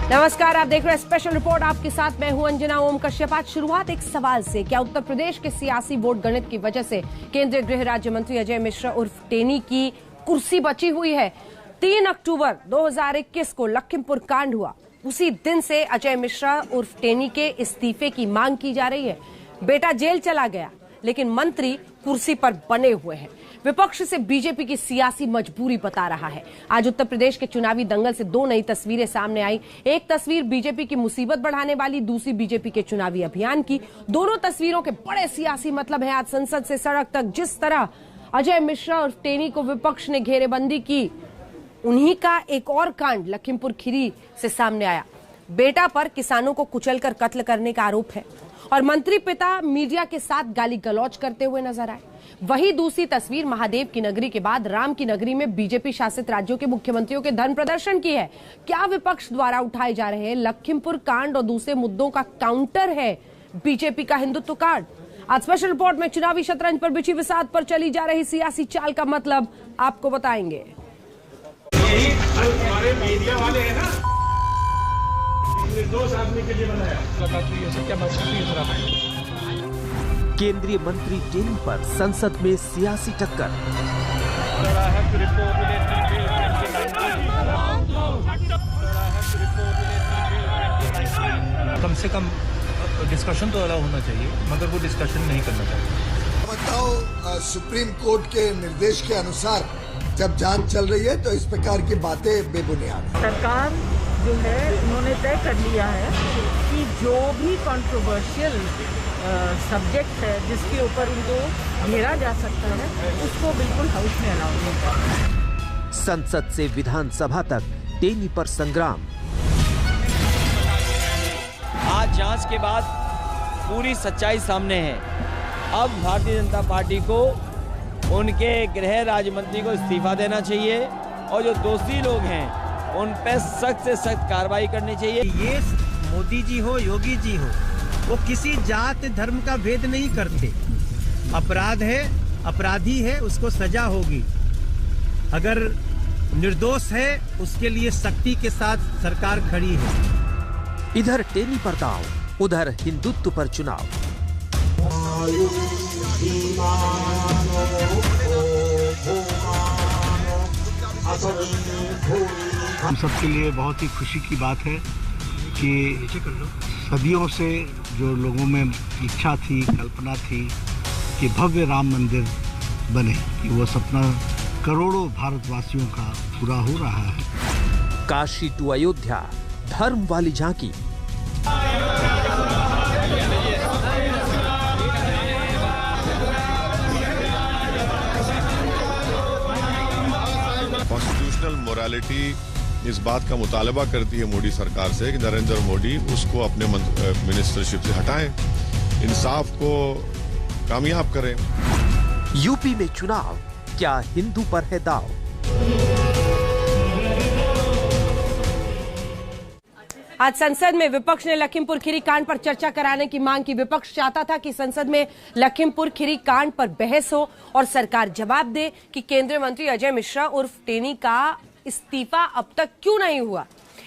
नमस्कार, आप देख रहे हैं स्पेशल रिपोर्ट। आपके साथ मैं हूं अंजना ओम कश्यप। आज शुरुआत एक सवाल से। क्या उत्तर प्रदेश के सियासी वोट गणित की वजह से केंद्रीय गृह राज्य मंत्री अजय मिश्रा उर्फ टेनी की कुर्सी बची हुई है? 3 अक्टूबर 2021 को लखीमपुर कांड हुआ। उसी दिन से अजय मिश्रा उर्फ टेनी के इस्तीफे की मांग की जा रही है। बेटा जेल चला गया, लेकिन मंत्री कुर्सी पर बने हुए हैं। विपक्ष से बीजेपी की सियासी मजबूरी बता रहा है। आज उत्तर प्रदेश के चुनावी दंगल से 2 नई तस्वीरें सामने आई। एक तस्वीर बीजेपी की मुसीबत बढ़ाने वाली, दूसरी बीजेपी के चुनावी अभियान की। दोनों तस्वीरों के बड़े सियासी मतलब है। आज संसद से सड़क तक जिस तरह अजय मिश्रा और टेनी को विपक्ष ने घेरेबंदी की, उन्हीं का एक और कांड लखीमपुर खीरी से सामने आया। बेटा पर किसानों को कुचलकर कत्ल करने का आरोप है और मंत्री पिता मीडिया के साथ गाली गलौज करते हुए नजर आए। वही दूसरी तस्वीर महादेव की नगरी के बाद राम की नगरी में बीजेपी शासित राज्यों के मुख्यमंत्रियों के धरना प्रदर्शन की है। क्या विपक्ष द्वारा उठाए जा रहे लखीमपुर कांड और दूसरे मुद्दों का काउंटर है बीजेपी का हिंदुत्व कांड? आज स्पेशल रिपोर्ट में चुनावी शतरंज पर बिछी बिसात पर चली जा रही सियासी चाल का मतलब आपको बताएंगे। यही हमारे मीडिया वाले हैं ना, निर्दोष आदमी के लिए बनाया। केंद्रीय मंत्री टेनी पर संसद में सियासी टक्कर। कम से कम डिस्कशन तो अलाउ होना चाहिए, मगर वो डिस्कशन नहीं करना चाहिए। बताओ, सुप्रीम कोर्ट के निर्देश के अनुसार जब जांच चल रही है तो इस प्रकार की बातें बेबुनियाद है। सरकार जो है उन्होंने तय कर लिया है कि जो भी कंट्रोवर्शियल सब्जेक्ट है जिसके ऊपर उनको घेरा जा सकता है, उसको बिल्कुल हाउस में अलाउ नहीं करना। संसद से विधानसभा तक टेनी पर संग्राम। आज जांच के बाद पूरी सच्चाई सामने है। अब भारतीय जनता पार्टी को उनके गृह राज्य मंत्री को इस्तीफा देना चाहिए और जो दोषी लोग हैं उन पर सख्त से सख्त कार्रवाई करनी चाहिए। ये मोदी जी हो, योगी जी हो, वो किसी जात धर्म का भेद नहीं करते। अपराध है, अपराधी है, उसको सजा होगी। अगर निर्दोष है, उसके लिए सख्ती के साथ सरकार खड़ी है। इधर टेनी पर दांव, उधर हिंदुत्व पर चुनाव। हम सबके लिए बहुत ही खुशी की बात है कि सदियों से जो लोगों में इच्छा थी, कल्पना थी कि भव्य राम मंदिर बने, कि वो सपना करोड़ों भारतवासियों का पूरा हो रहा है। काशी टू अयोध्या, धर्म वाली झांकी। कॉन्स्टिट्यूशनल मोरालिटी इस बात का मुतालबा करती है मोदी सरकार से कि नरेंद्र मोदी उसको अपने मिनिस्टरशिप से हटाएं, इंसाफ को कामयाब करें। यूपी में चुनाव, क्या हिंदू पर है दाव? आज संसद में विपक्ष ने लखीमपुर खीरी कांड पर चर्चा कराने की मांग की। विपक्ष चाहता था कि संसद में लखीमपुर खीरी कांड पर बहस हो और सरकार जवाब दे कि केंद्रीय मंत्री अजय मिश्रा उर्फ टेनी का इस्तीफा अब तक क्यों नहीं हुआ।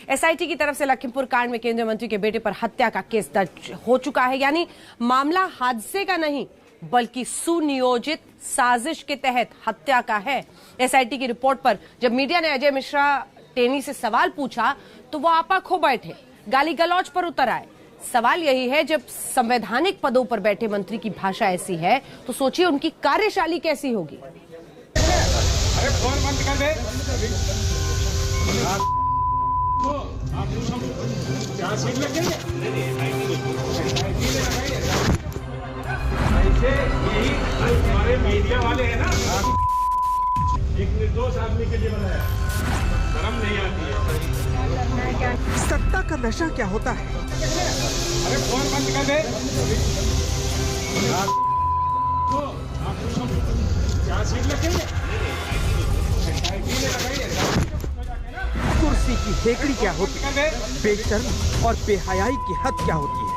एसआईटी की तरफ से लखीमपुर कांड में केंद्रीय मंत्री के बेटे पर हत्या का केस दर्ज हो चुका है। यानी मामला हादसे का नहीं बल्कि सुनियोजित साजिश के तहत हत्या का है। एसआईटी की रिपोर्ट पर जब मीडिया ने अजय मिश्रा टेनी से सवाल पूछा तो वो आपा खो बैठे, गाली गलौज पर उतर आए। सवाल यही है, जब संवैधानिक पदों पर बैठे मंत्री की भाषा ऐसी है तो सोचिए उनकी कार्यशैली कैसी होगी। अरे फोन बंद कर दे। यही हमारे मीडिया वाले हैं ना, एक निर्दोष आदमी के लिए बनाया। शर्म नहीं आती है। सत्ता का नशा क्या होता है? अरे फोन बंद कर दे। क्या सीट लगेंगे? कुर्सी की हेकड़ी क्या होती है? बेशर्म और बेहयाई की हद क्या होती है?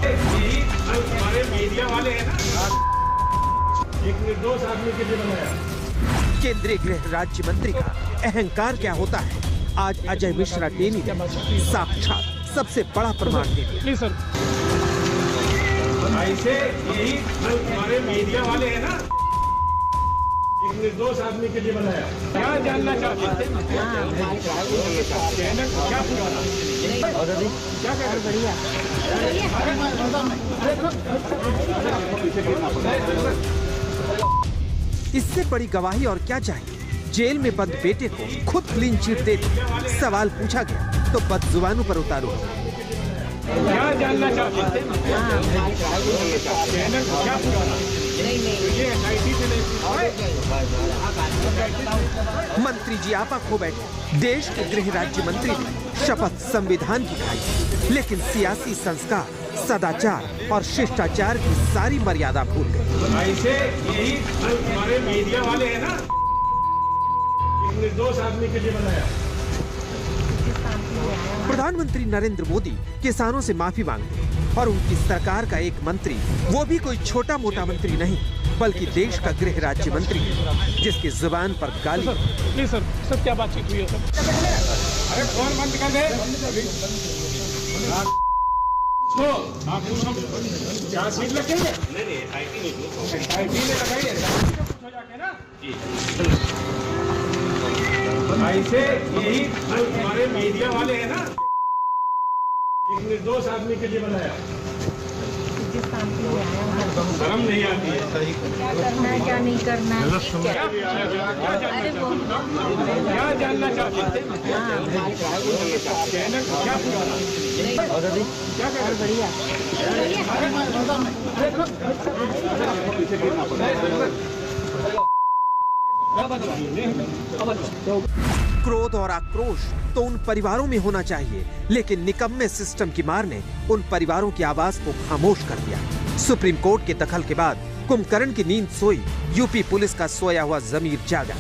यही हमारे मीडिया वाले हैं ना, एक निर्दोष आदमी के लिए बनाया। केंद्रीय गृह राज्य मंत्री का अहंकार क्या होता है? आज अजय मिश्रा टेनी ने साक्षात सबसे बड़ा प्रमाण दे दिया। ऐसे यही जो हमारे मीडिया वाले हैं ना, एक निर्दोष आदमी के लिए बनाया। क्या जानना चाहते हैं? क्या इससे बड़ी गवाही और क्या चाहिए? जेल में बंद बेटे को खुद क्लीन चिट दे दी। सवाल पूछा गया तो बदजुबानों पर उतारू। क्या जानना चाहते हैं? मंत्री जी आपा खो बैठे। देश के गृह राज्य मंत्री ने शपथ संविधान की खाई, लेकिन सियासी संस्कार, सदाचार और शिष्टाचार की सारी मर्यादा भूल गए। ऐसे यही जो हमारे मीडिया वाले हैं ना, एक निर्दोष आदमी के लिए बनाया। प्रधानमंत्री नरेंद्र मोदी किसानों से माफी मांगते और उनकी सरकार का एक मंत्री, वो भी कोई छोटा मोटा मंत्री नहीं, बल्कि देश का गृह राज्य मंत्री है, जिसकी जुबान पर गाली। प्लीज सर क्या बातचीत हुई है सर? अरे फोन बंद कर दे। आप क्या सीट लगेंगे? नहीं आईटी में लगाइए हो जाके ना जी। ऐसे यही जो हमारे मीडिया वाले हैं ना, एक निर्दोष आदमी के लिए बनाया। शर्म नहीं आती है? क्या करना है क्या नहीं करना है? क्या जानना चाहते हैं? क्या बढ़िया क्रोध और आक्रोश तो उन परिवारों में होना चाहिए, लेकिन निकम्मे सिस्टम की मार ने उन परिवारों की आवाज को खामोश कर दिया। सुप्रीम कोर्ट के दखल के बाद कुंभकर्ण की नींद सोई, यूपी पुलिस का सोया हुआ जमीर जागा।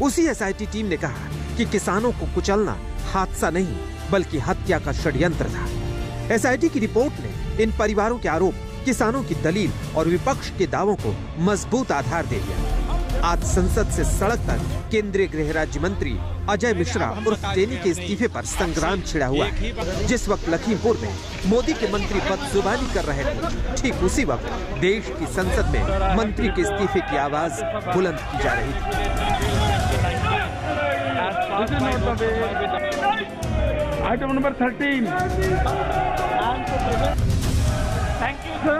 उसी एसआईटी टीम ने कहा कि किसानों को कुचलना हादसा नहीं बल्कि हत्या का षड्यंत्र था। एसआईटी की रिपोर्ट ने इन परिवारों के आरोप, किसानों की दलील और विपक्ष के दावों को मजबूत आधार दे दिया। आज संसद से सड़क तक केंद्रीय गृह राज्य मंत्री अजय मिश्रा उर्फ टेनी के इस्तीफे पर संग्राम छिड़ा हुआ है। जिस वक्त लखीमपुर में मोदी के मंत्री बदजुबानी कर रहे थे, ठीक उसी वक्त देश की संसद में मंत्री के इस्तीफे की आवाज बुलंद की जा रही थी। Item number 13। Thank you sir.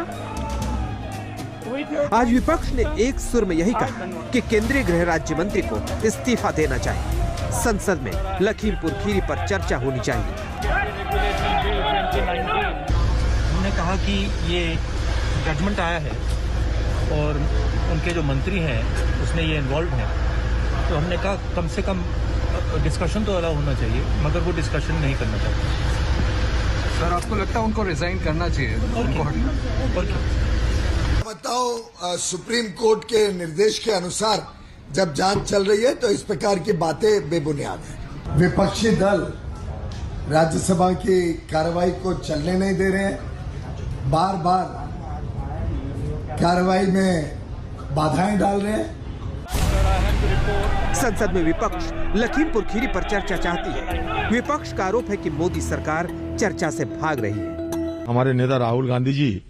आज विपक्ष ने एक सुर में यही कहा कि केंद्रीय गृह राज्य मंत्री को इस्तीफा देना चाहिए। संसद में लखीमपुर खीरी पर चर्चा होनी चाहिए। हमने कहा कि ये जजमेंट आया है और उनके जो मंत्री हैं उसमें ये इन्वॉल्व हैं, तो हमने कहा कम से कम डिस्कशन तो अलाउ होना चाहिए, मगर वो डिस्कशन नहीं करना चाहते। सर आपको लगता है उनको रिजाइन करना चाहिए? और क्या? बताओ, सुप्रीम कोर्ट के निर्देश के अनुसार जब जांच चल रही है तो इस प्रकार की बातें बेबुनियाद है। विपक्षी दल राज्यसभा की कार्रवाई को चलने नहीं दे रहे हैं, बार बार कार्रवाई में बाधाएं डाल रहे हैं। संसद में विपक्ष लखीमपुर खीरी पर चर्चा चाहती है। विपक्ष का आरोप है कि मोदी सरकार चर्चा से भाग रही है। हमारे नेता राहुल गांधी जी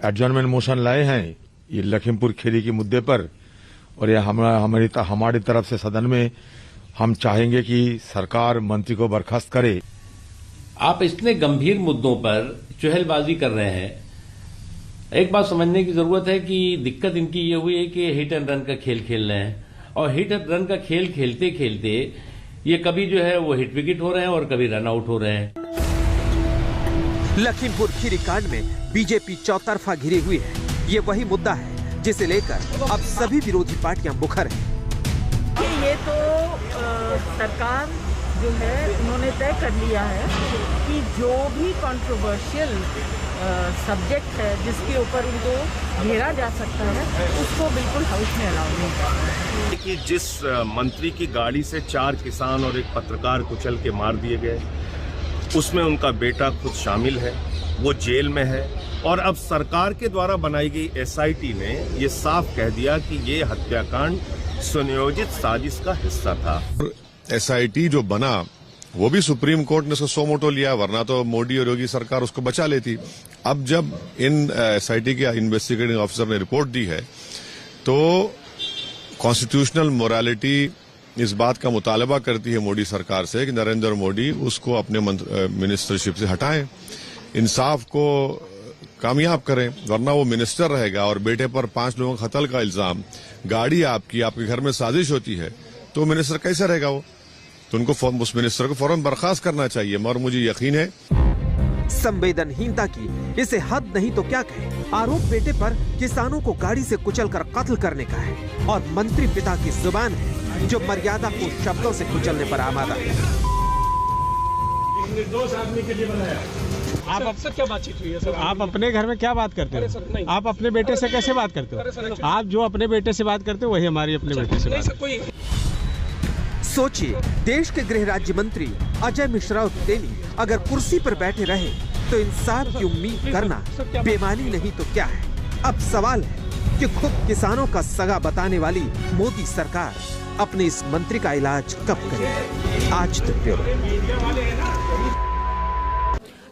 एडजॉर्नमेंट मोशन लाए हैं ये लखीमपुर खीरी के मुद्दे पर, और ये हमारी तरफ से सदन में हम चाहेंगे कि सरकार मंत्री को बर्खास्त करे। आप इतने गंभीर मुद्दों पर चुहलबाजी कर रहे हैं। एक बात समझने की जरूरत है कि दिक्कत इनकी ये हुई है कि हिट एंड रन का खेल खेल रहे हैं, और हिट एंड रन का खेल खेलते खेलते ये कभी जो है वो हिट विकेट हो रहे हैं और कभी रन आउट हो रहे हैं। लखीमपुर खीरी कांड में बीजेपी चौतरफा घिरी हुई है। ये वही मुद्दा है जिसे लेकर अब सभी विरोधी पार्टियां मुखर हैं। ये तो सरकार जो है उन्होंने तय कर लिया है कि जो भी कंट्रोवर्शियल सब्जेक्ट है जिसके ऊपर उनको घेरा जा सकता है उसको बिल्कुल हाउस में अलाउ नहीं करना। कि जिस मंत्री की गाड़ी से 4 किसान और एक पत्रकार कुचल के मार दिए गए, उसमें उनका बेटा खुद शामिल है, वो जेल में है, और अब सरकार के द्वारा बनाई गई एसआईटी ने ये साफ कह दिया कि ये हत्याकांड सुनियोजित साजिश का हिस्सा था। एसआईटी जो बना वो भी सुप्रीम कोर्ट ने उसको सो मोटो लिया, वरना तो मोदी और योगी सरकार उसको बचा लेती। अब जब इन एसआईटी के इन्वेस्टिगेटिंग ऑफिसर ने रिपोर्ट दी है तो कॉन्स्टिट्यूशनल मोरालिटी इस बात का मुतालबा करती है मोदी सरकार से कि नरेंद्र मोदी उसको अपने मिनिस्टरशिप से हटाएं, इंसाफ को कामयाब करें, वरना वो मिनिस्टर रहेगा और बेटे पर 5 लोगों का कत्ल का इल्जाम, गाड़ी आपके घर में साजिश होती है, तो मिनिस्टर कैसे रहेगा वो? तो उनको उस मिनिस्टर को फौरन बर्खास्त करना चाहिए। मगर मुझे यकीन है संवेदनहीनता की इसे हद नहीं तो क्या कहे। आरोप बेटे पर किसानों को गाड़ी से कुचलकर कत्ल करने का है और मंत्री पिता की जुबान है जो मर्यादा को शब्दों से कुचलने पर आमादा है। एक निर्दोष आदमी के लिए बनाया। आप अब सर क्या बातचीत हुई है सर? आप अपने घर में क्या बात करते हो? आप अपने बेटे से कैसे बात करते हो? आप जो अपने बेटे से बात करते हो वही हमारी अपने बेटे से बात। सोचिए, देश के गृह राज्य मंत्री अजय मिश्रा उर्फ अगर कुर्सी पर बैठे रहे तो इंसाफ की उम्मीद करना बेईमानी नहीं तो क्या है। अब सवाल है कि खुद किसानों का सगा बताने वाली मोदी सरकार अपने इस मंत्री का इलाज कब करेगी? आज तक ब्यूरो।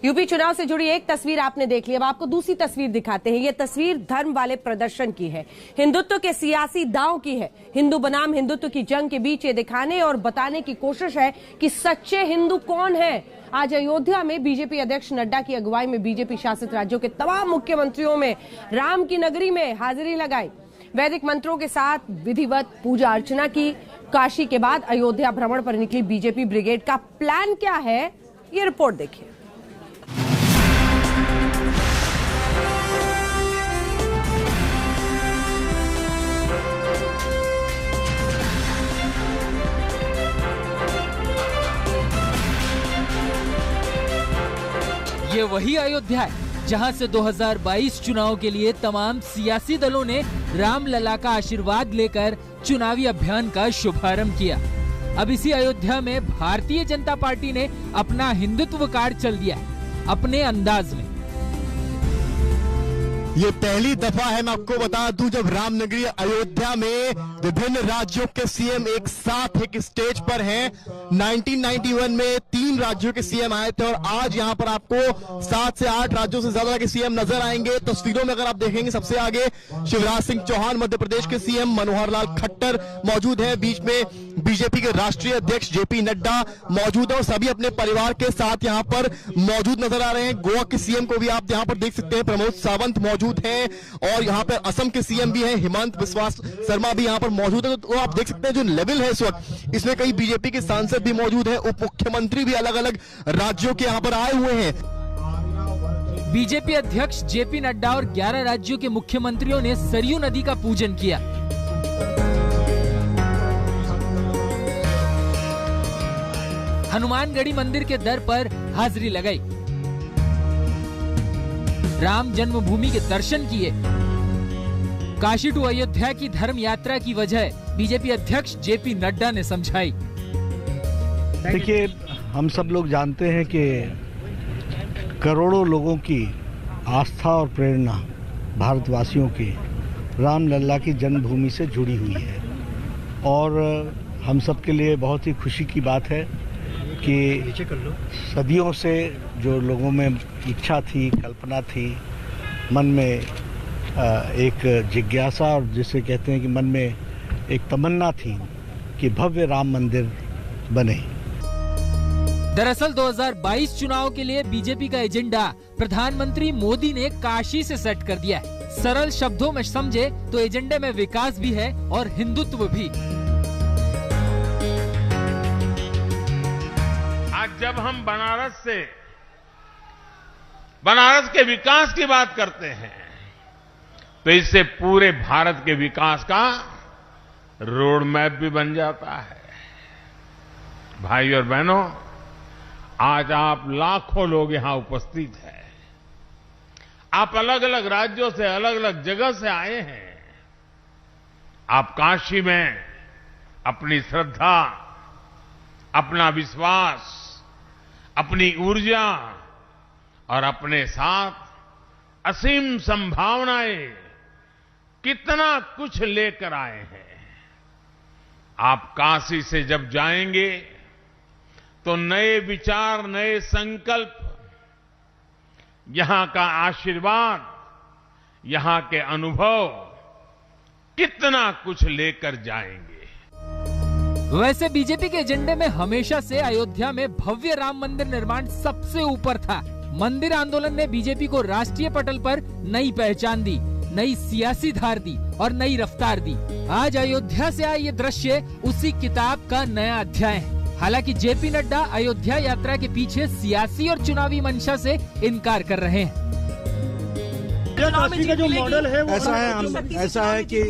यूपी चुनाव से जुड़ी एक तस्वीर आपने देख ली, अब आपको दूसरी तस्वीर दिखाते हैं। ये तस्वीर धर्म वाले प्रदर्शन की है, हिंदुत्व के सियासी दांव की है। हिंदू बनाम हिंदुत्व की जंग के बीच ये दिखाने और बताने की कोशिश है कि सच्चे हिंदू कौन है। आज अयोध्या में बीजेपी अध्यक्ष नड्डा की अगुवाई में बीजेपी शासित राज्यों के तमाम मुख्यमंत्रियों में राम की नगरी में हाजिरी लगाई, वैदिक मंत्रों के साथ विधिवत पूजा अर्चना की। काशी के बाद अयोध्या भ्रमण पर निकली बीजेपी ब्रिगेड का प्लान क्या है, ये रिपोर्ट देखिए। ये वही अयोध्या है जहां से 2022 चुनाव के लिए तमाम सियासी दलों ने रामलला का आशीर्वाद लेकर चुनावी अभियान का शुभारंभ किया। अब इसी अयोध्या में भारतीय जनता पार्टी ने अपना हिंदुत्व कार्ड चल दिया है अपने अंदाज में। ये पहली दफा है, मैं आपको बता दूं, जब रामनगरी अयोध्या में विभिन्न राज्यों के सीएम एक साथ एक स्टेज पर हैं। 1991 में 3 राज्यों के सीएम आए थे और आज यहां पर आपको 7 से 8 राज्यों से ज्यादा के सीएम नजर आएंगे। तस्वीरों में अगर आप देखेंगे सबसे आगे शिवराज सिंह चौहान मध्य प्रदेश के सीएम, मनोहर लाल खट्टर मौजूद है, बीच में बीजेपी के राष्ट्रीय अध्यक्ष जेपी नड्डा मौजूद है और सभी अपने परिवार के साथ यहां पर मौजूद नजर आ रहे हैं। गोवा के सीएम को भी आप यहां पर देख सकते हैं, प्रमोद सावंत मौजूद हैं और यहाँ पर असम के सीएम भी हैं, हिमंत बिस्वा शर्मा भी यहाँ पर मौजूद है। तो आप देख सकते हैं जो लेवल है इस वक्त, इसमें कई बीजेपी के सांसद भी मौजूद हैं, उप मुख्यमंत्री भी अलग अलग राज्यों के यहाँ पर आए हुए हैं। बीजेपी अध्यक्ष जेपी नड्डा और 11 राज्यों के मुख्यमंत्रियों ने सरयू नदी का पूजन किया। हनुमानगढ़ी मंदिर के दर पर हाजिरी लगाई, राम जन्मभूमि के दर्शन किए। काशी टू अयोध्या की धर्म यात्रा की वजह बीजेपी अध्यक्ष जेपी नड्डा ने समझाई। देखिए, हम सब लोग जानते हैं कि करोड़ों लोगों की आस्था और प्रेरणा भारतवासियों की रामलला की जन्मभूमि से जुड़ी हुई है और हम सब के लिए बहुत ही खुशी की बात है कि सदियों से जो लोगों में इच्छा थी, कल्पना थी, मन में एक जिज्ञासा और जिसे कहते हैं कि मन में एक तमन्ना थी कि भव्य राम मंदिर बने। दरअसल 2022 चुनाव के लिए बीजेपी का एजेंडा प्रधानमंत्री मोदी ने काशी से सेट कर दिया है। सरल शब्दों में समझे तो एजेंडे में विकास भी है और हिंदुत्व भी। आज जब हम बनारस के विकास की बात करते हैं तो इससे पूरे भारत के विकास का रोड मैप भी बन जाता है। भाई और बहनों, आज आप लाखों लोग यहां उपस्थित हैं। आप अलग अलग राज्यों से, अलग अलग जगह से आए हैं। आप काशी में अपनी श्रद्धा, अपना विश्वास, अपनी ऊर्जा और अपने साथ असीम संभावनाएं, कितना कुछ लेकर आए हैं। आप काशी से जब जाएंगे तो नए विचार, नए संकल्प, यहां का आशीर्वाद, यहां के अनुभव कितना कुछ लेकर जाएंगे। वैसे बीजेपी के एजेंडे में हमेशा से अयोध्या में भव्य राम मंदिर निर्माण सबसे ऊपर था। मंदिर आंदोलन ने बीजेपी को राष्ट्रीय पटल पर नई पहचान दी, नई सियासी धार दी और नई रफ्तार दी। आज अयोध्या से आए ये दृश्य उसी किताब का नया अध्याय है। हालांकि जेपी नड्डा अयोध्या यात्रा के पीछे सियासी और चुनावी मंशा से इनकार कर रहे हैं। काशी का जो मॉडल है वो ऐसा है कि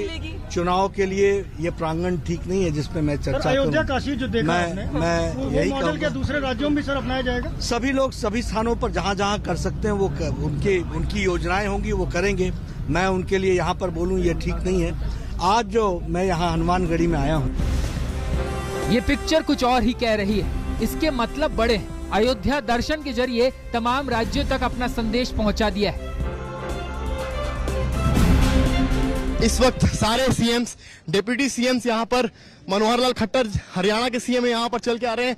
चुनाव के लिए ये प्रांगण ठीक नहीं है जिसपे मैं चर्चा करूं। अयोध्या काशी जो देखा मैं यही मॉडल क्या दूसरे राज्यों में भी सर अपनाया जाएगा? सभी लोग सभी स्थानों पर जहां जहां कर सकते हैं वो उनकी योजनाएं होंगी वो करेंगे। मैं उनके लिए यहाँ पर बोलूं ये ठीक नहीं है। आज जो मैं यहाँ हनुमानगढ़ी में आया हूँ, ये पिक्चर कुछ और ही कह रही है। इसके मतलब बड़े हैं। अयोध्या दर्शन के जरिए तमाम राज्यों तक अपना संदेश पहुँचा दिया है। इस वक्त सारे सीएम्स, डिप्टी सीएम्स यहाँ पर, मनोहर लाल खट्टर हरियाणा के सीएम यहाँ पर चल के आ रहे हैं।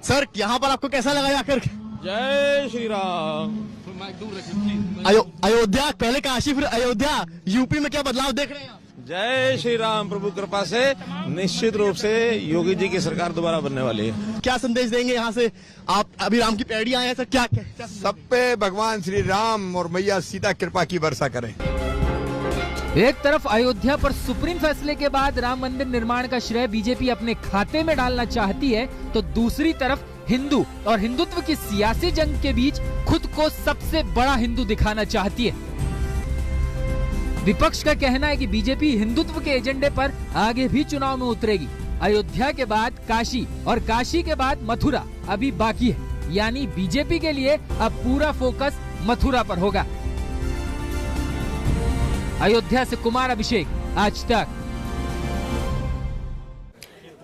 सर, यहाँ पर आपको कैसा लगा आकर? जय श्री राम। अयोध्या, पहले काशी फिर अयोध्या, यूपी में क्या बदलाव देख रहे हैं आप? जय श्री राम। प्रभु कृपा से निश्चित रूप से योगी जी की सरकार दोबारा बनने वाली है। क्या संदेश देंगे यहाँ से? आप अभी राम की पैड़ी आए हैं सर, क्या सब पे भगवान श्री राम और मैया सीता कृपा की वर्षा करें। एक तरफ अयोध्या पर सुप्रीम फैसले के बाद राम मंदिर निर्माण का श्रेय बीजेपी अपने खाते में डालना चाहती है, तो दूसरी तरफ हिंदू और हिंदुत्व की सियासी जंग के बीच खुद को सबसे बड़ा हिंदू दिखाना चाहती है। विपक्ष का कहना है कि बीजेपी हिंदुत्व के एजेंडे पर आगे भी चुनाव में उतरेगी। अयोध्या के बाद काशी और काशी के बाद मथुरा अभी बाकी है, यानी बीजेपी के लिए अब पूरा फोकस मथुरा पर होगा। अयोध्या से कुमार अभिषेक, आज तक।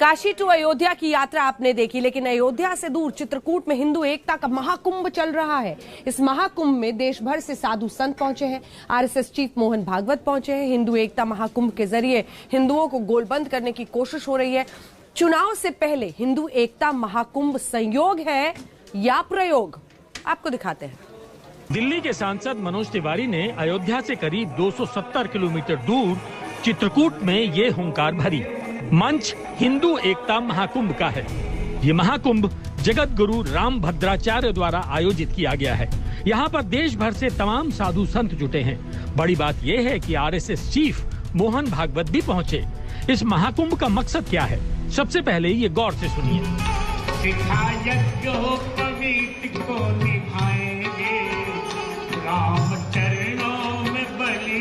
काशी टू अयोध्या की यात्रा आपने देखी, लेकिन अयोध्या से दूर चित्रकूट में हिंदू एकता का महाकुंभ चल रहा है। इस महाकुंभ में देश भर से साधु संत पहुंचे हैं। आरएसएस चीफ मोहन भागवत पहुंचे हैं। हिंदू एकता महाकुंभ के जरिए हिंदुओं को गोलबंद करने की कोशिश हो रही है। चुनाव से पहले हिंदू एकता महाकुंभ संयोग है या प्रयोग, आपको दिखाते हैं। दिल्ली के सांसद मनोज तिवारी ने अयोध्या से करीब 270 किलोमीटर दूर चित्रकूट में ये हुंकार भरी। मंच हिंदू एकता महाकुंभ का है। ये महाकुंभ जगत गुरु राम भद्राचार्य द्वारा आयोजित किया गया है। यहाँ पर देश भर से तमाम साधु संत जुटे हैं। बड़ी बात यह है कि आरएसएस चीफ मोहन भागवत भी पहुँचे। इस महाकुंभ का मकसद क्या है, सबसे पहले ये गौर से सुनिए। राम चरणों में बलि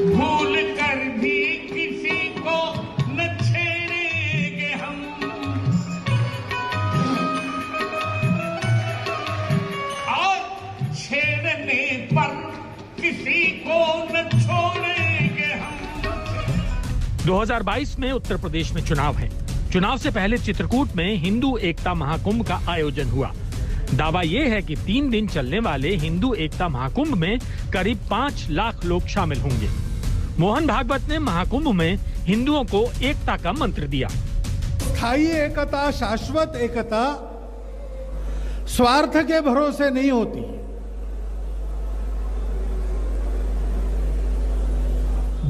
भूल कर भी किसी को न छेड़ेंगे हम, और छेड़ने पर किसी को न छोड़ेंगे हम। 2022 में उत्तर प्रदेश में चुनाव है। चुनाव से पहले चित्रकूट में हिंदू एकता महाकुंभ का आयोजन हुआ। दावा यह है कि 3 दिन चलने वाले हिंदू एकता महाकुंभ में करीब 5 लाख लोग शामिल होंगे। मोहन भागवत ने महाकुंभ में हिंदुओं को एकता का मंत्र दिया। स्थायी एकता, शाश्वत एकता स्वार्थ के भरोसे नहीं होती,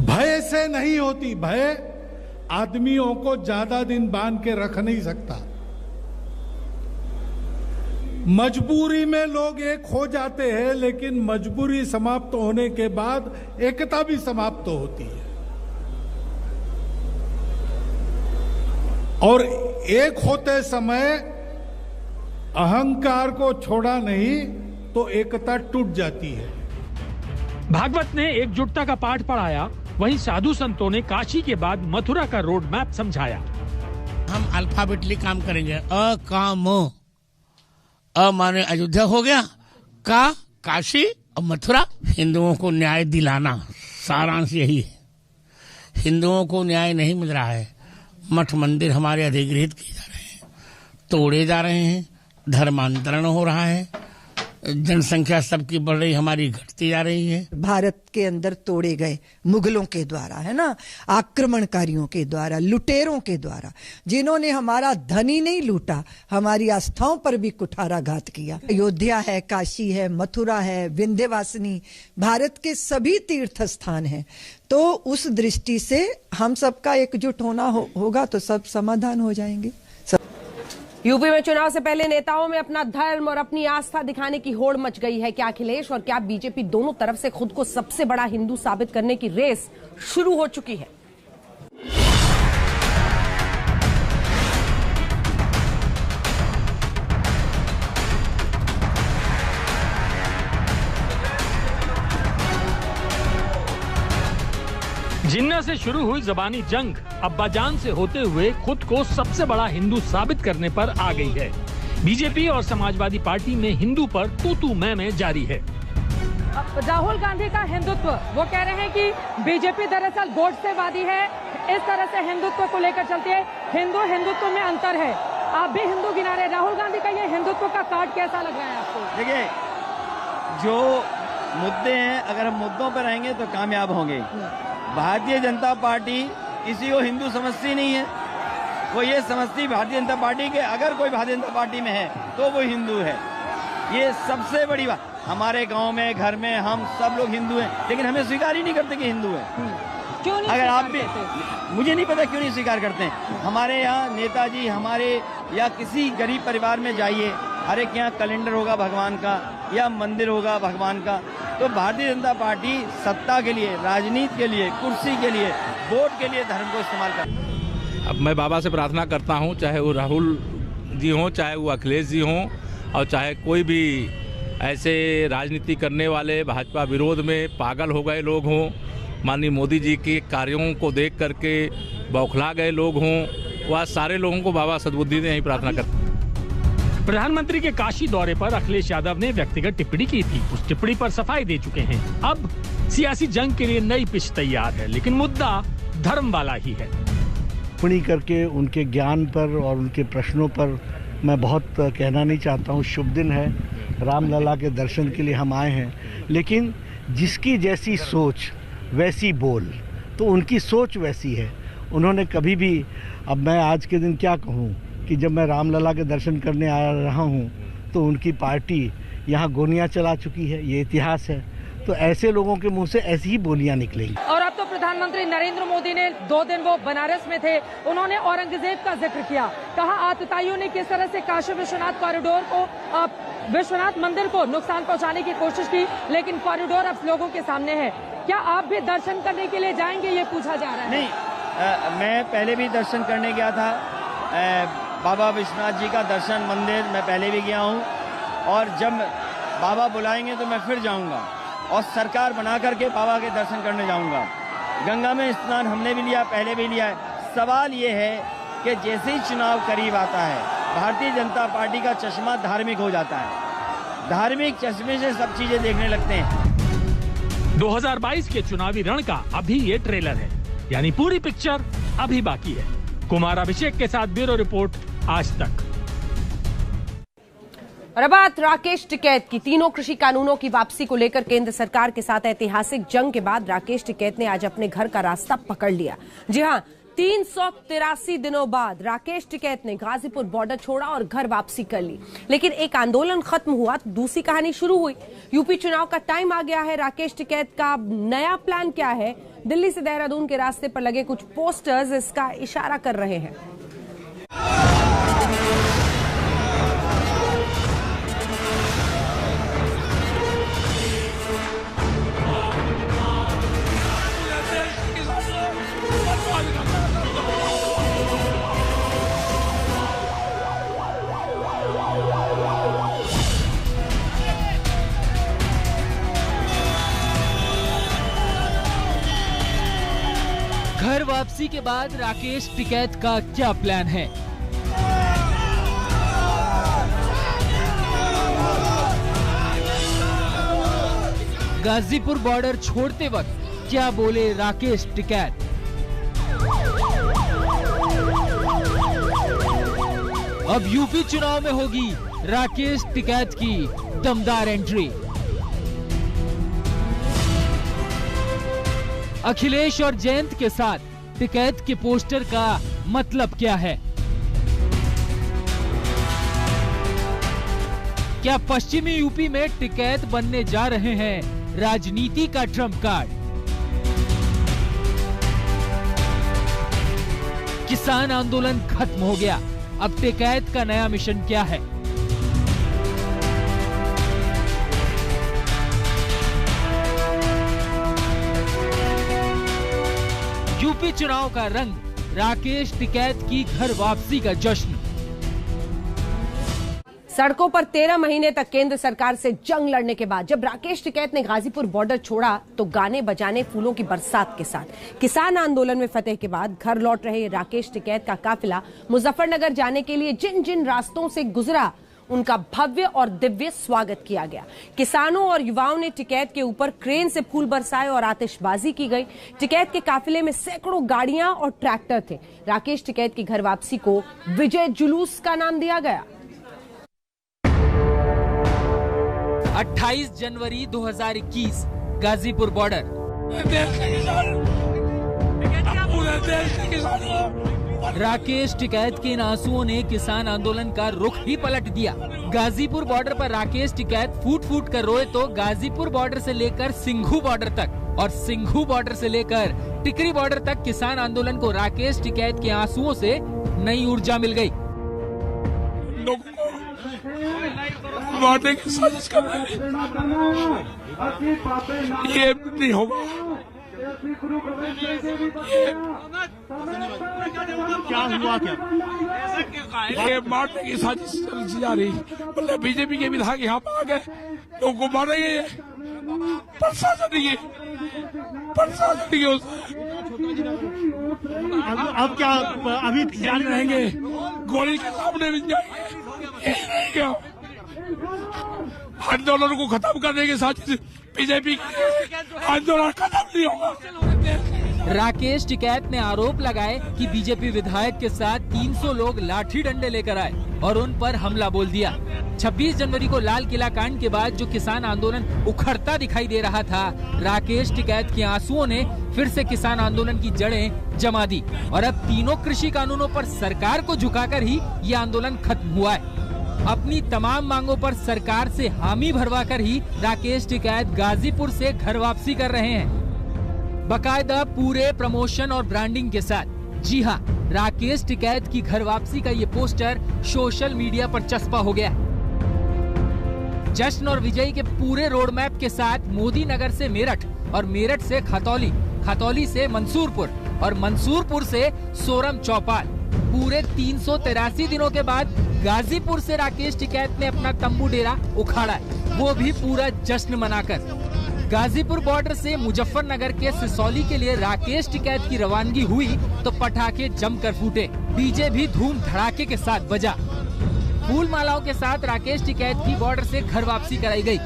भय से नहीं होती। भय आदमियों को ज्यादा दिन बांध के रख नहीं सकता। मजबूरी में लोग एक हो जाते हैं, लेकिन मजबूरी समाप्त होने के बाद एकता भी समाप्त होती है। और एक होते समय अहंकार को छोड़ा नहीं तो एकता टूट जाती है। भागवत ने एकजुटता का पाठ पढ़ाया, वहीं साधु संतों ने काशी के बाद मथुरा का रोड मैप समझाया। हम अल्फाबेटली काम करेंगे। अ का म, अ माने अयोध्या हो गया, का काशी और मथुरा। हिंदुओं को न्याय दिलाना, सारांश यही है। हिंदुओं को न्याय नहीं मिल रहा है। मठ मंदिर हमारे अधिग्रहित किए जा रहे हैं, तोड़े जा रहे हैं, धर्मांतरण हो रहा है, जनसंख्या सबकी बढ़ रही, हमारी घटती जा रही है। भारत के अंदर तोड़े गए मुगलों के द्वारा, है ना, आक्रमणकारियों के द्वारा, लुटेरों के द्वारा, जिन्होंने हमारा धन ही नहीं लूटा, हमारी आस्थाओं पर भी कुठाराघात किया। अयोध्या है, काशी है, मथुरा है, विंध्यवासिनी, भारत के सभी तीर्थ स्थान हैं। तो उस दृष्टि से हम सबका एकजुट होना होगा तो सब समाधान हो जाएंगे। यूपी में चुनाव से पहले नेताओं में अपना धर्म और अपनी आस्था दिखाने की होड़ मच गई है। क्या अखिलेश और क्या बीजेपी दोनों तरफ से खुद को सबसे बड़ा हिंदू साबित करने की रेस शुरू हो चुकी है। जिन्ना से शुरू हुई जबानी जंग अब्बाजान से होते हुए खुद को सबसे बड़ा हिंदू साबित करने पर आ गई है। बीजेपी और समाजवादी पार्टी में हिंदू पर तू मैं जारी है। राहुल गांधी का हिंदुत्व, वो कह रहे हैं कि बीजेपी दरअसल गोडसेवादी है, इस तरह से हिंदुत्व को लेकर चलती है। हिंदुत्व में अंतर है, आप भी हिंदू गिना रहे। राहुल गांधी का ये हिंदुत्व का कार्ड कैसा लग रहा है आपको? देखिए, जो मुद्दे हैं, अगर हम मुद्दों पर रहेंगे तो कामयाब होंगे। भारतीय जनता पार्टी किसी को हिंदू समझती नहीं है, वो ये समझती भारतीय जनता पार्टी के अगर कोई भारतीय जनता पार्टी में है तो वो हिंदू है। ये सबसे बड़ी बात। हमारे गांव में, घर में हम सब लोग हिंदू हैं, लेकिन हमें स्वीकार ही नहीं करते कि हिंदू है। क्यों नहीं? अगर आप भी, मुझे नहीं पता क्यों नहीं स्वीकार करते हैं। हमारे यहाँ नेताजी, हमारे या किसी गरीब परिवार में जाइए, हर एक यहाँ कैलेंडर होगा भगवान का या मंदिर होगा भगवान का। तो भारतीय जनता पार्टी सत्ता के लिए, राजनीति के लिए, कुर्सी के लिए, वोट के लिए धर्म को इस्तेमाल करती है। अब मैं बाबा से प्रार्थना करता हूं, चाहे वो राहुल जी हों, चाहे वो अखिलेश जी हों, और चाहे कोई भी ऐसे राजनीति करने वाले भाजपा विरोध में पागल हो गए लोग हों, माननीय मोदी जी के कार्यों को देख करके बौखला गए लोग हों, वह सारे लोगों को बाबा सद्बुद्धि दें, यही प्रार्थना करते हैं। प्रधानमंत्री के काशी दौरे पर अखिलेश यादव ने व्यक्तिगत टिप्पणी की थी, उस टिप्पणी पर सफाई दे चुके हैं। अब सियासी जंग के लिए नई पिच तैयार है, लेकिन मुद्दा धर्म वाला ही है। टिप्पणी करके उनके ज्ञान पर और उनके प्रश्नों पर मैं बहुत कहना नहीं चाहता हूँ। शुभ दिन है, रामलला के दर्शन के लिए हम आए हैं, लेकिन जिसकी जैसी सोच वैसी बोल, तो उनकी सोच वैसी है। उन्होंने कभी भी, अब मैं आज के दिन क्या कहूँ कि जब मैं रामलला के दर्शन करने आ रहा हूँ तो उनकी पार्टी यहाँ गोलियाँ चला चुकी है, ये इतिहास है। तो ऐसे लोगों के मुंह से ऐसी ही बोलियां निकलेंगी। और अब तो प्रधानमंत्री नरेंद्र मोदी ने 2 दिन वो बनारस में थे, उन्होंने औरंगजेब का जिक्र किया, कहा आतताइयों ने किस तरह से काशी विश्वनाथ कॉरिडोर को, विश्वनाथ मंदिर को नुकसान पहुंचाने की कोशिश की, लेकिन कॉरिडोर अब लोगों के सामने है। क्या आप भी दर्शन करने के लिए जाएंगे, ये पूछा जा रहा है? नहीं, मैं पहले भी दर्शन करने गया था, बाबा विश्वनाथ जी का दर्शन मंदिर मैं पहले भी गया हूँ, और जब बाबा बुलाएंगे तो मैं फिर जाऊँगा, और सरकार बना करके बाबा के दर्शन करने जाऊँगा। गंगा में स्नान हमने भी लिया, पहले भी लिया है। सवाल ये है कि जैसे ही चुनाव करीब आता है, भारतीय जनता पार्टी का चश्मा धार्मिक हो जाता है, धार्मिक चश्मे से सब चीजें देखने लगते हैं। 2022 के चुनावी रण का अभी ये ट्रेलर है, यानी पूरी पिक्चर अभी बाकी है। कुमार अभिषेक के साथ ब्यूरो रिपोर्ट, आज तक। और अब बात राकेश टिकैत की। तीनों कृषि कानूनों की वापसी को लेकर केंद्र सरकार के साथ ऐतिहासिक जंग के बाद राकेश टिकैत ने आज अपने घर का रास्ता पकड़ लिया। जी हां, 383 दिनों बाद राकेश टिकैत ने गाजीपुर बॉर्डर छोड़ा और घर वापसी कर ली। लेकिन एक आंदोलन खत्म हुआ तो दूसरी कहानी शुरू हुई। यूपी चुनाव का टाइम आ गया है। राकेश टिकैत का नया प्लान क्या है? दिल्ली से देहरादून के रास्ते पर लगे कुछ पोस्टर्स इसका इशारा कर रहे हैं। घर वापसी के बाद राकेश टिकैत का क्या प्लान है? गाजीपुर बॉर्डर छोड़ते वक्त क्या बोले राकेश टिकैत? अब यूपी चुनाव में होगी राकेश टिकैत की दमदार एंट्री। अखिलेश और जयंत के साथ टिकैत के पोस्टर का मतलब क्या है? क्या पश्चिमी यूपी में टिकैत बनने जा रहे हैं राजनीति का ट्रम्प कार्ड? किसान आंदोलन खत्म हो गया, अब टिकैत का नया मिशन क्या है? यूपी चुनाव का रंग, राकेश टिकैत की घर वापसी का जश्न। सड़कों पर 13 महीने तक केंद्र सरकार से जंग लड़ने के बाद जब राकेश टिकैत ने गाजीपुर बॉर्डर छोड़ा तो गाने बजाने फूलों की बरसात के साथ किसान आंदोलन में फतेह के बाद घर लौट रहे राकेश टिकैत का काफिला मुजफ्फरनगर जाने के लिए जिन जिन रास्तों से गुजरा उनका भव्य और दिव्य स्वागत किया गया। किसानों और युवाओं ने टिकैत के ऊपर क्रेन से फूल बरसाए और आतिशबाजी की गई। टिकैत के काफिले में सैकड़ों गाड़ियां और ट्रैक्टर थे। राकेश टिकैत की घर वापसी को विजय जुलूस का नाम दिया गया। 28 जनवरी 2021 गाजीपुर बॉर्डर। राकेश टिकैत के इन आंसुओं ने किसान आंदोलन का रुख ही पलट दिया। गाजीपुर बॉर्डर पर राकेश टिकैत फूट फूट कर रोए तो गाजीपुर बॉर्डर से लेकर सिंघू बॉर्डर तक और सिंघू बॉर्डर से लेकर टिकरी बॉर्डर तक किसान आंदोलन को राकेश टिकैत के आंसुओं से नई ऊर्जा मिल गई। की साजिश कर रहे हैं, ये नहीं होगा। क्या हुआ? क्या ये मारने की साजिश चली जा रही, मतलब बीजेपी के विधायक यहाँ पर आ गए, लोगों को मारेंगे। प्रशासन अब क्या? अभी जारी रहेंगे, गोली के सामने भी जाएंगे। आंदोलन को खत्म करने की साजिश बीजेपी आंदोलन खत्म नहीं होगा। राकेश टिकैत ने आरोप लगाए कि बीजेपी विधायक के साथ 300 लोग लाठी डंडे लेकर आए और उन पर हमला बोल दिया। 26 जनवरी को लाल किला कांड के बाद जो किसान आंदोलन उखड़ता दिखाई दे रहा था, राकेश टिकैत के आंसुओं ने फिर से किसान आंदोलन की जड़ें जमा दी और अब तीनों कृषि कानूनों पर सरकार को झुकाकर ही ये आंदोलन खत्म हुआ है। अपनी तमाम मांगों पर सरकार से हामी भरवाकर ही राकेश टिकैत गाजीपुर से घर वापसी कर रहे हैं, बकायदा पूरे प्रमोशन और ब्रांडिंग के साथ। जी हाँ, राकेश टिकैत की घर वापसी का ये पोस्टर सोशल मीडिया पर चस्पा हो गया। जश्न और विजय के पूरे रोड मैप के साथ मोदी नगर से मेरठ और मेरठ से खतौली, खतौली से मंसूरपुर और मंसूरपुर से सोरम चौपाल। पूरे 383 दिनों के बाद गाजीपुर से राकेश टिकैत ने अपना तंबू डेरा उखाड़ा है, वो भी पूरा जश्न मनाकर। गाजीपुर बॉर्डर से मुजफ्फरनगर के सिसौली के लिए राकेश टिकैत की रवानगी हुई तो पटाखे जमकर फूटे, डीजे भी धूम धड़ाके के साथ बजा। फूल मालाओं के साथ राकेश टिकैत की बॉर्डर से घर वापसी कराई गई।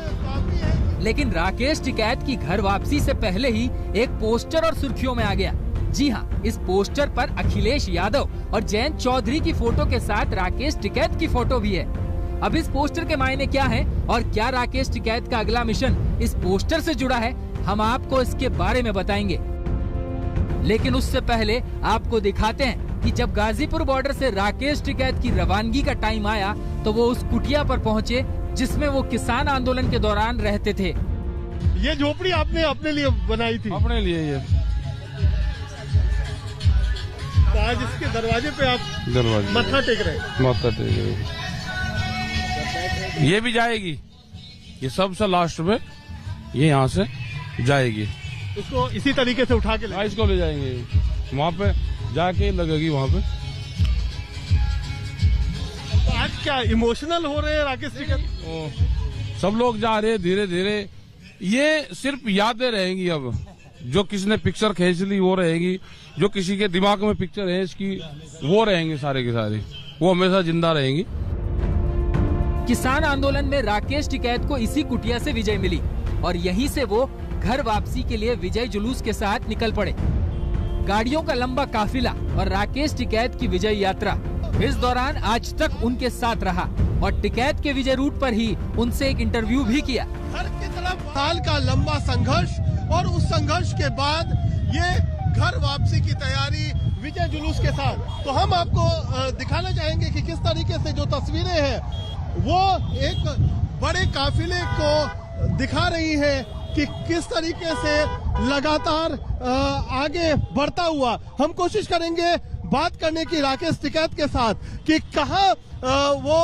लेकिन राकेश टिकैत की घर वापसी से पहले ही एक पोस्टर और सुर्खियों में आ गया। जी हाँ, इस पोस्टर पर अखिलेश यादव और जयंत चौधरी की फोटो के साथ राकेश टिकैत की फोटो भी है। अब इस पोस्टर के मायने क्या हैं और क्या राकेश टिकैत का अगला मिशन इस पोस्टर से जुड़ा है, हम आपको इसके बारे में बताएंगे। लेकिन उससे पहले आपको दिखाते हैं कि जब गाजीपुर बॉर्डर से राकेश टिकैत की रवानगी का टाइम आया तो वो उस कुटिया पर पहुंचे जिसमें वो किसान आंदोलन के दौरान रहते थे। ये झोपड़ी आपने अपने लिए बनाई थी? अपने लिए। ये तो आज इसके दरवाजे पे आप मत्था टेक रहे हैं? मत्था टेक रहे। ये भी जाएगी, ये सबसे लास्ट में ये यहाँ से जाएगी। इसको इसी तरीके से उठा के इसको ले जाएंगे, वहाँ पे जाके लगेगी वहाँ पे। तो आज क्या इमोशनल हो रहे हैं राकेश टिकैत? सब लोग जा रहे हैं धीरे धीरे। ये सिर्फ यादें रहेंगी, अब जो किसी ने पिक्चर खींच ली वो रहेगी, जो किसी के दिमाग में पिक्चर है इसकी वो रहेंगे, सारे के सारे वो हमेशा जिंदा रहेंगी। किसान आंदोलन में राकेश टिकैत को इसी कुटिया से विजय मिली और यहीं से वो घर वापसी के लिए विजय जुलूस के साथ निकल पड़े। गाड़ियों का लंबा काफिला और राकेश टिकैत की विजय यात्रा इस दौरान आज तक उनके साथ रहा। और टिकैत के विजय रूट पर ही उनसे एक इंटरव्यू भी किया। घर की तरफ साल का लंबा संघर्ष और उस संघर्ष के बाद ये घर वापसी की तैयारी विजय जुलूस के साथ। तो हम आपको दिखाना चाहेंगे कि किस तरीके से जो तस्वीरें हैं वो एक बड़े काफिले को दिखा रही है कि किस तरीके से लगातार आगे बढ़ता हुआ। हम कोशिश करेंगे बात करने की राकेश टिकैत के साथ कि कहां वो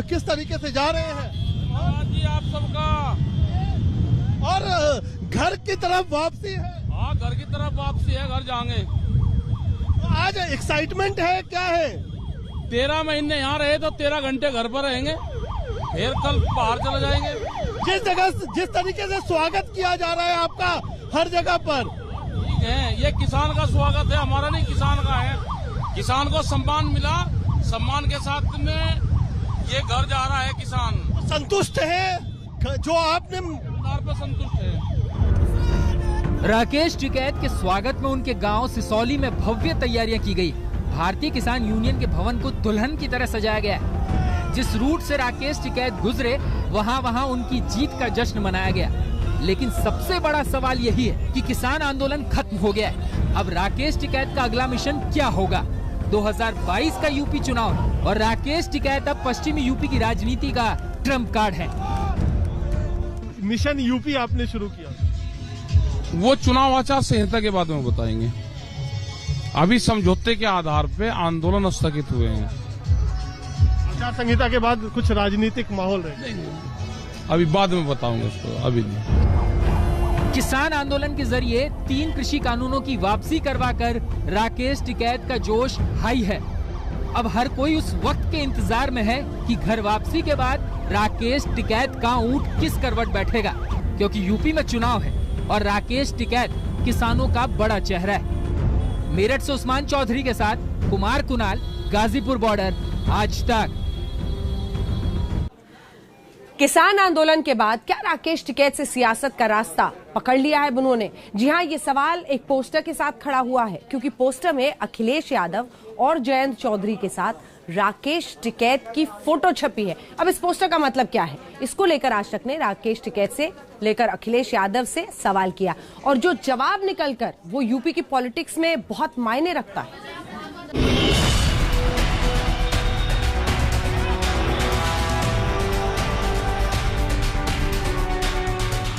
किस तरीके से जा रहे हैं। जी आप सबका और घर की तरफ वापसी है। हाँ, घर की तरफ वापसी है, घर जाएंगे। तो आज एक्साइटमेंट है, क्या है? 13 महीने यहाँ रहे तो 13 घंटे घर पर रहेंगे, फिर कल बाहर चले जाएंगे। जिस तरीके से स्वागत किया जा रहा है आपका हर जगह पर, ठीक है, ये किसान का स्वागत है, हमारा नहीं, किसान का है। किसान को सम्मान मिला, सम्मान के साथ में ये घर जा रहा है किसान। संतुष्ट है जो आपने पर संतुष्ट है। राकेश टिकैत के स्वागत में उनके गांव सिसौली में भव्य तैयारियां की गई। भारतीय किसान यूनियन के भवन को दुल्हन की तरह सजाया गया। जिस रूट से राकेश टिकैत गुजरे वहां उनकी जीत का जश्न मनाया गया। लेकिन सबसे बड़ा सवाल यही है कि किसान आंदोलन खत्म हो गया है। अब राकेश टिकैत का अगला मिशन क्या होगा? 2022 का यूपी चुनाव और राकेश टिकैत अब पश्चिमी यूपी की राजनीति का ट्रम्प कार्ड है। मिशन यूपी आपने शुरू किया, वो चुनाव आचार संहिता के बाद में बताएंगे। अभी समझौते के आधार पे आंदोलन स्थगित हुए हैं। आचार संहिता के बाद कुछ राजनीतिक माहौल रहेगा, अभी बाद में बताऊंगा उसको, अभी नहीं। किसान आंदोलन के जरिए 3 कृषि कानूनों की वापसी करवाकर राकेश टिकैत का जोश हाई है। अब हर कोई उस वक्त के इंतजार में है कि घर वापसी के बाद राकेश टिकैत का ऊंट किस करवट बैठेगा, क्योंकि यूपी में चुनाव है और राकेश टिकैत किसानों का बड़ा चेहरा है। मेरठ से उस्मान चौधरी के साथ कुमार कुणाल, गाजीपुर बॉर्डर, आज तक। किसान आंदोलन के बाद क्या राकेश टिकैत से सियासत का रास्ता पकड़ लिया है बुनों ने? जी हां, ये सवाल एक पोस्टर के साथ खड़ा हुआ है, क्योंकि पोस्टर में अखिलेश यादव और जयंत चौधरी के साथ राकेश टिकैत की फोटो छपी है। अब इस पोस्टर का मतलब क्या है, इसको लेकर आज तक ने राकेश टिकैत से लेकर अखिलेश यादव से सवाल किया, और जो जवाब निकलकर वो यूपी की पॉलिटिक्स में बहुत मायने रखता है।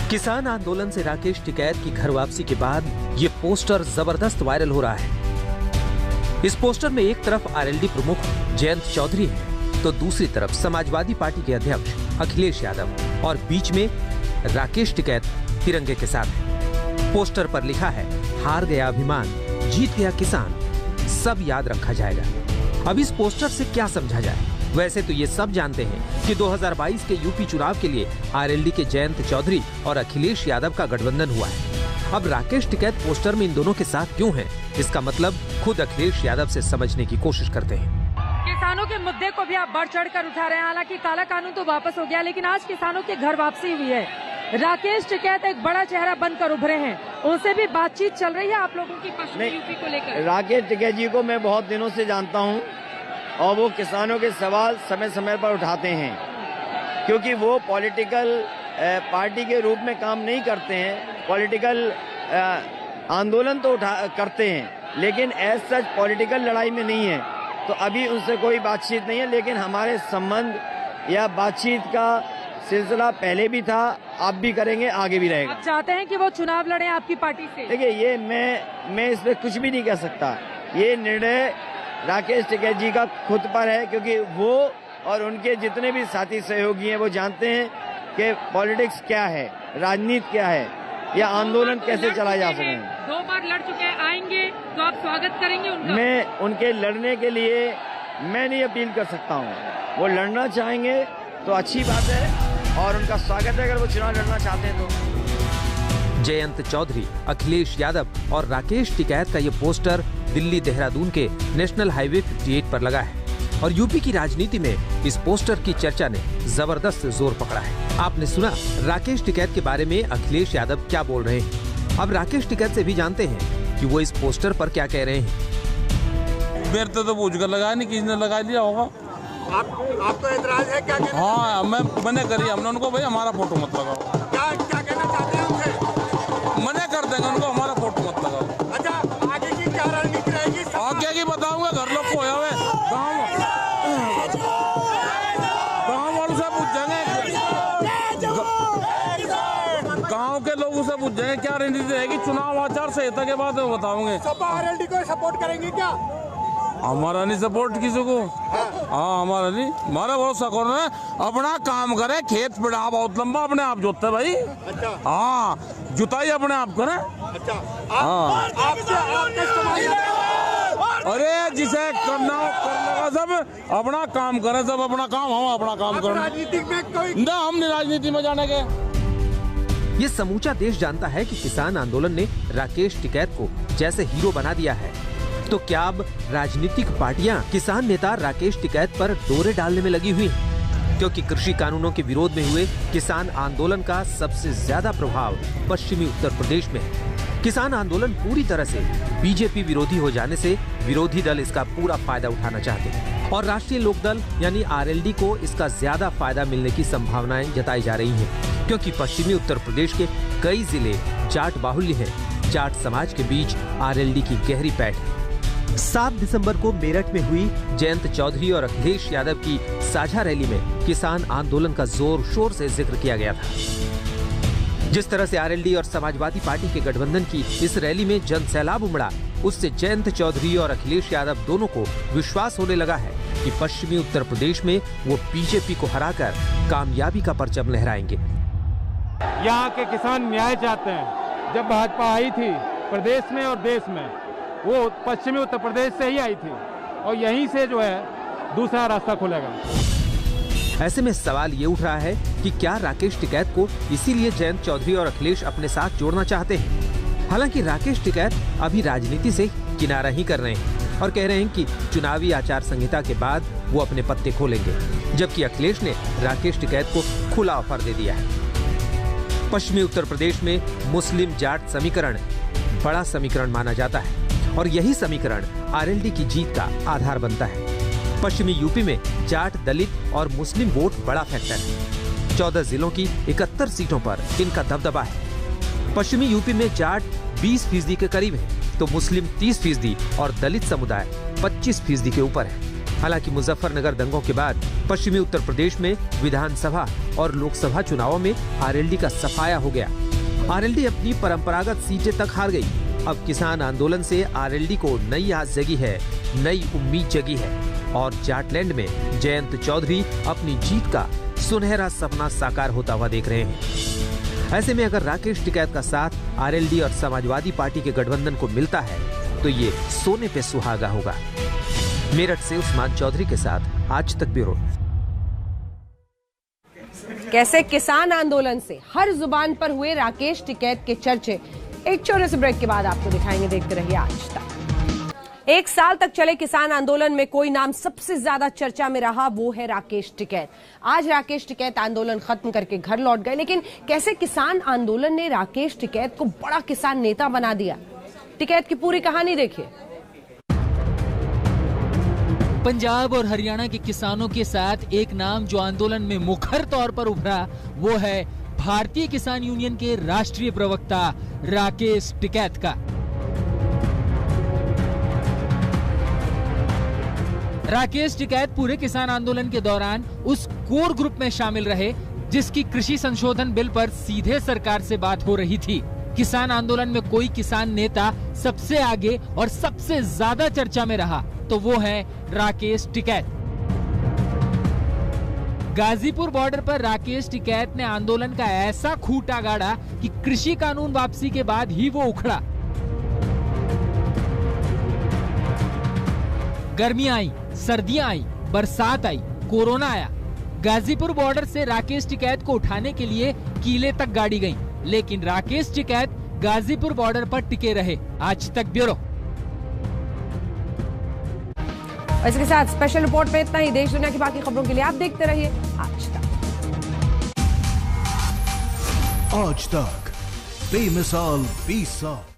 किसान आंदोलन से राकेश टिकैत की घर वापसी के बाद ये पोस्टर जबरदस्त वायरल हो रहा है। इस पोस्टर में एक तरफ आरएलडी प्रमुख जयंत चौधरी है, तो दूसरी तरफ समाजवादी पार्टी के अध्यक्ष अखिलेश यादव और बीच में राकेश टिकैत तिरंगे के साथ है। पोस्टर पर लिखा है, हार गया अभिमान, जीत गया किसान, सब याद रखा जाएगा। अब इस पोस्टर से क्या समझा जाए? वैसे तो ये सब जानते हैं कि 2022 के यूपी चुनाव के लिए आरएलडी के जयंत चौधरी और अखिलेश यादव का गठबंधन हुआ है। अब राकेश टिकैत पोस्टर में इन दोनों के साथ क्यों हैं? इसका मतलब खुद अखिलेश यादव से समझने की कोशिश करते हैं। किसानों के मुद्दे को भी आप बढ़ चढ़ कर उठा रहे हैं। हालांकि काला कानून तो वापस हो गया, लेकिन आज किसानों की घर वापसी हुई है। राकेश टिकैत एक बड़ा चेहरा बनकर उभरे हैं, उनसे भी बातचीत चल रही है आप लोगों की पश्चिमी यूपी को लेकर? राकेश टिकैत जी को मैं बहुत दिनों से जानता हूँ और वो किसानों के सवाल समय समय पर उठाते हैं, क्योंकि वो पॉलिटिकल पार्टी के रूप में काम नहीं करते हैं। पॉलिटिकल आंदोलन तो करते हैं, लेकिन एज सच पॉलिटिकल लड़ाई में नहीं है। तो अभी उनसे कोई बातचीत नहीं है, लेकिन हमारे संबंध या बातचीत का सिलसिला पहले भी था, आप भी करेंगे, आगे भी रहेगा। आप चाहते हैं कि वो चुनाव लड़े आपकी पार्टी से? देखिए, ये मैं इस पे कुछ भी नहीं कह सकता। ये निर्णय राकेश टिकैत जी का खुद पर है, क्योंकि वो और उनके जितने भी साथी सहयोगी हैं वो जानते हैं कि पॉलिटिक्स क्या है, राजनीति क्या है, या आंदोलन कैसे चला जा सके। 2 बार लड़ चुके हैं, आएंगे तो आप स्वागत करेंगे उनका? मैं उनके लड़ने के लिए मैं नहीं अपील कर सकता हूँ। वो लड़ना चाहेंगे तो अच्छी बात है और उनका स्वागत है अगर वो चुनाव लड़ना चाहते हैं तो। जयंत चौधरी, अखिलेश यादव और राकेश टिकैत का ये पोस्टर दिल्ली देहरादून के नेशनल हाईवे 58 पर लगा है और यूपी की राजनीति में इस पोस्टर की चर्चा ने जबरदस्त जोर पकड़ा है। आपने सुना राकेश टिकैत के बारे में अखिलेश यादव क्या बोल रहे हैं। अब राकेश टिकैत से भी जानते हैं कि वो इस पोस्टर पर क्या कह रहे हैं। मेरे तो पूछ कर लगाया नहीं, किसने लगा लिया होगा। आपको एतराज है क्या? हाँ, मैंने करी, हमने उनको भाई हमारा फोटो मत लगाओ। क्या कहना चाहते हैं उनसे? मना कर देंगे उनको, हमारा फोटो मत लगाओ। अच्छा, आगे की क्या रणनीति रहेगी? आगे की बताऊंगा, घर लोग को होया हुए गाँव वालों से पूछेंगे, गाँव के लोगों से पूछेंगे क्या रणनीति रहेगी। चुनाव आचार संहिता के बाद बताओगे। आरएलडी को सपोर्ट करेंगे क्या? हमारा नहीं सपोर्ट किसी को। हाँ, हमारा नहीं, हमारा बहुत सकोर है। अपना काम करे, खेत पिड़ा बहुत लंबा अपने आप जोतते भाई। अच्छा। हाँ, जुताई अपने आप करे। अच्छा। हाँ, अरे जिसे करना करने सब अपना काम करे, सब अपना काम, हम अपना काम करें। राजनीति में कोई ना, हम नहीं राजनीति में जाने के। ये समूचा देश जानता है कि किसान आंदोलन ने राकेश टिकैत को जैसे हीरो बना दिया है, तो क्या अब राजनीतिक पार्टियां किसान नेता राकेश टिकैत पर डोरे डालने में लगी हुई हैं? क्योंकि कृषि कानूनों के विरोध में हुए किसान आंदोलन का सबसे ज्यादा प्रभाव पश्चिमी उत्तर प्रदेश में है। किसान आंदोलन पूरी तरह से बीजेपी विरोधी हो जाने से विरोधी दल इसका पूरा फायदा उठाना चाहते हैं और राष्ट्रीय लोकदल यानी आरएलडी को इसका ज्यादा फायदा मिलने की संभावनाएं जताई जा रही हैं, क्योंकि पश्चिमी उत्तर प्रदेश के कई जिले जाट बाहुल्य हैं। जाट समाज के बीच आरएलडी की गहरी पैठ है। 7 दिसंबर को मेरठ में हुई जयंत चौधरी और अखिलेश यादव की साझा रैली में किसान आंदोलन का जोर शोर से जिक्र किया गया था। जिस तरह से आरएलडी और समाजवादी पार्टी के गठबंधन की इस रैली में जन सैलाब उमड़ा, उससे जयंत चौधरी और अखिलेश यादव दोनों को विश्वास होने लगा है कि पश्चिमी उत्तर प्रदेश में वो बीजेपी को हराकर कामयाबी का परचम लहराएंगे। यहाँ के किसान न्याय चाहते हैं। जब भाजपा आई थी प्रदेश में और देश में, वो पश्चिमी उत्तर प्रदेश से ही आई थी और यहीं से जो है दूसरा रास्ता खुलेगा। ऐसे में सवाल ये उठ रहा है कि क्या राकेश टिकैत को इसीलिए जयंत चौधरी और अखिलेश अपने साथ जोड़ना चाहते हैं? हालांकि राकेश टिकैत अभी राजनीति से किनारा ही कर रहे हैं और कह रहे हैं कि चुनावी आचार संहिता के बाद वो अपने पत्ते खोलेंगे, जबकि अखिलेश ने राकेश टिकैत को खुला ऑफर दे दिया है। पश्चिमी उत्तर प्रदेश में मुस्लिम जाट समीकरण बड़ा समीकरण माना जाता है और यही समीकरण आरएलडी की जीत का आधार बनता है। पश्चिमी यूपी में जाट, दलित और मुस्लिम वोट बड़ा फैक्टर है। 14 जिलों की 71 सीटों पर इनका दबदबा है। पश्चिमी यूपी में जाट 20% के करीब है, तो मुस्लिम 30% और दलित समुदाय 25% के ऊपर है। हालांकि मुजफ्फरनगर दंगों के बाद पश्चिमी उत्तर प्रदेश में विधानसभा और लोकसभा चुनावों में आरएलडी का सफाया हो गया। आरएलडी अपनी परंपरागत सीटें तक हार गई। अब किसान आंदोलन से आरएलडी को नई आस जगी है, नई उम्मीद जगी है और जाटलैंड में जयंत चौधरी अपनी जीत का सुनहरा सपना साकार होता हुआ देख रहे हैं। ऐसे में अगर राकेश टिकैत का साथ आरएलडी और समाजवादी पार्टी के गठबंधन को मिलता है तो ये सोने पे सुहागा होगा। मेरठ से उस्मान चौधरी के साथ आज तक ब्यूरो। कैसे किसान आंदोलन से हर जुबान पर हुए राकेश टिकैत के चर्चे, एक छोटे से ब्रेक के बाद आपको दिखाएंगे। देखते रहिए आज तक। 1 साल तक चले किसान आंदोलन में कोई नाम सबसे ज्यादा चर्चा में रहा, वो है राकेश टिकैत। आज राकेश टिकैत आंदोलन खत्म करके घर लौट गए, लेकिन कैसे किसान आंदोलन ने राकेश टिकैत को बड़ा किसान नेता बना दिया, टिकैत की पूरी कहानी देखिए। पंजाब और हरियाणा के किसानों के साथ एक नाम जो आंदोलन में मुखर तौर पर उभरा, वो है भारतीय किसान यूनियन के राष्ट्रीय प्रवक्ता राकेश टिकैत का। राकेश टिकैत पूरे किसान आंदोलन के दौरान उस कोर ग्रुप में शामिल रहे जिसकी कृषि संशोधन बिल पर सीधे सरकार से बात हो रही थी। किसान आंदोलन में कोई किसान नेता सबसे आगे और सबसे ज्यादा चर्चा में रहा तो वो है राकेश टिकैत। गाजीपुर बॉर्डर पर राकेश टिकैत ने आंदोलन का ऐसा खूंटा गाड़ा कि कृषि कानून वापसी के बाद ही वो उखड़ा। गर्मियां आई, सर्दियां आई, बरसात आई, कोरोना आया। गाजीपुर बॉर्डर से राकेश टिकैत को उठाने के लिए कीले तक गाड़ी गई, लेकिन राकेश टिकैत गाजीपुर बॉर्डर पर टिके रहे। आज तक ब्यूरो। इसके साथ स्पेशल रिपोर्ट में इतना ही। देश दुनिया की बाकी खबरों के लिए आप देखते रहिए आज तक। आज तक बेमिसाल 20 साल।